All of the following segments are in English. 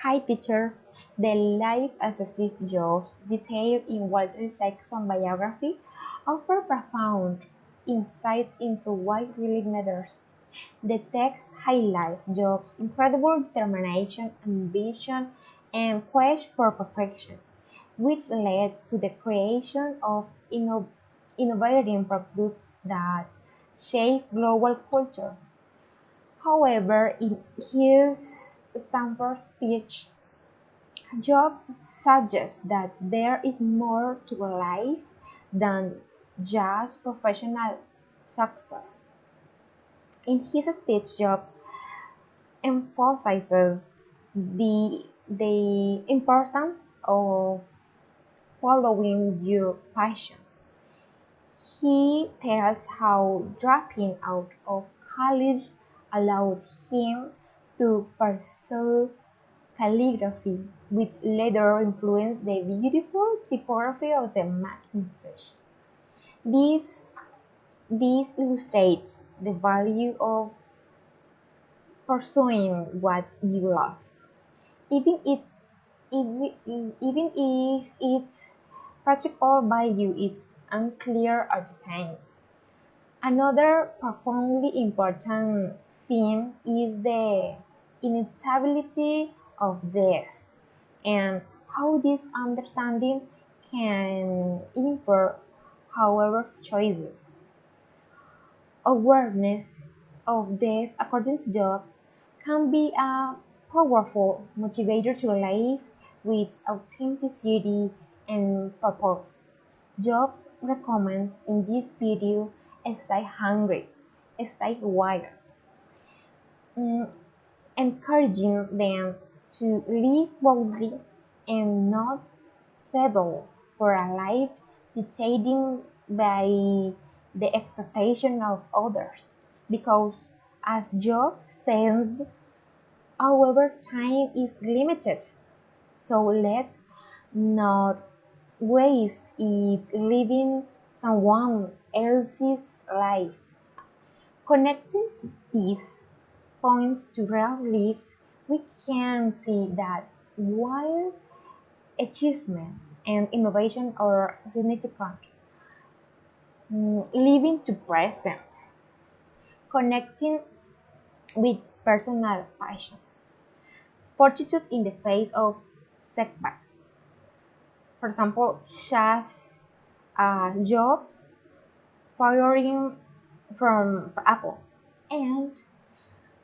Hi, teacher. The life as Steve Jobs, detailed in Walter Isaacson biography, offer profound insights into what really matters. The text highlights Jobs' incredible determination, ambition, and quest for perfection, which led to the creation of innovative products that shape global culture. However, in his Stanford speech, Jobs suggests that there is more to life than just professional success. In his speech, Jobs emphasizes the importance of following your passion. He tells how dropping out of college allowed him to pursue calligraphy, which later influenced the beautiful typography of the Macintosh. This, this illustrates the value of pursuing what you love, even, it's, even if its practical value is unclear at the time. Another profoundly important theme is the inevitability of death and how this understanding can inform our choices. Awareness of death, according to Jobs, can be a powerful motivator to live with authenticity and purpose. Jobs recommends in this video stay hungry, stay wired, mm, encouraging them to live boldly and not settle for a life dictated by the expectation of others. Because, as Job says, our time is limited, so let's not waste it living someone else's life. Connecting these points to real life, we can see that while achievement and innovation are significant, living to present, connecting with personal passion, fortitude in the face of setbacks. For example, just jobs firing from Apple and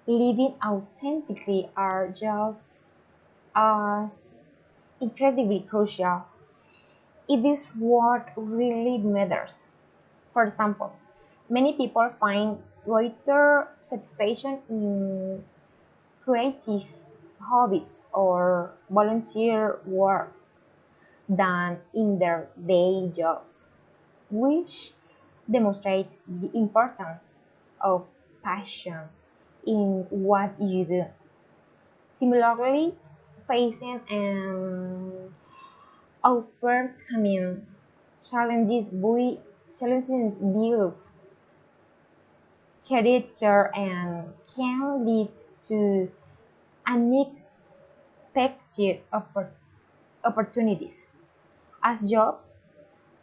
living authentically are just as incredibly crucial. It is what really matters. For example, many people find greater satisfaction in creative hobbies or volunteer work than in their day jobs, which demonstrates the importance of passion in what you do. Similarly, facing and overcoming challenges builds character and can lead to unexpected opportunities. As Jobs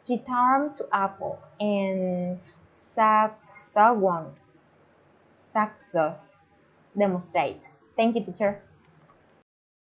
returned to Apple and success demonstrates. Thank you, teacher.